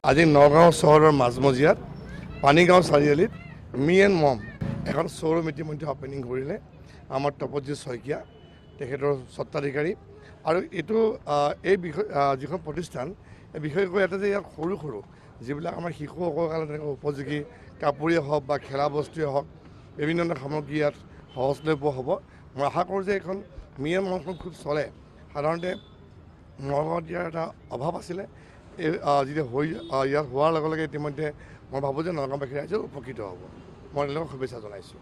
আজি নগাঁও চহৰৰ মাজমজিয়াত পানীগাঁও চাৰিআলিত মি এণ্ড মম এখন শ্ব'ৰুম ইতিমধ্যে অপেনিং কৰিলে আমাৰ তপতজিৎ শইকীয়া তেখেতৰ স্বত্বাধিকাৰী আৰু এইটো এই বিষয় যিখন প্ৰতিষ্ঠান এই বিষয়কৈ এটা যে ইয়াত সৰু সৰু যিবিলাক আমাৰ শিশুসকলৰ কাৰণে তেনেকৈ উপযোগী কাপোৰেই হওক বা খেলা বস্তুৱেই হওক বিভিন্ন ধৰণৰ সামগ্ৰী ইয়াত সহজলভ্য হ'ব। মই আশা কৰোঁ যে এইখন মি এণ্ড মমখন খুব চলে। সাধাৰণতে নগাঁৱত ইয়াৰ এটা অভাৱ আছিলে, এই যেতিয়া ইয়াত হোৱাৰ লগে লগে ইতিমধ্যে মই ভাবোঁ যে নগাঁওবাসী ৰাইজে উপকৃত হ'ব। মই তেওঁলোকক শুভেচ্ছা জনাইছোঁ।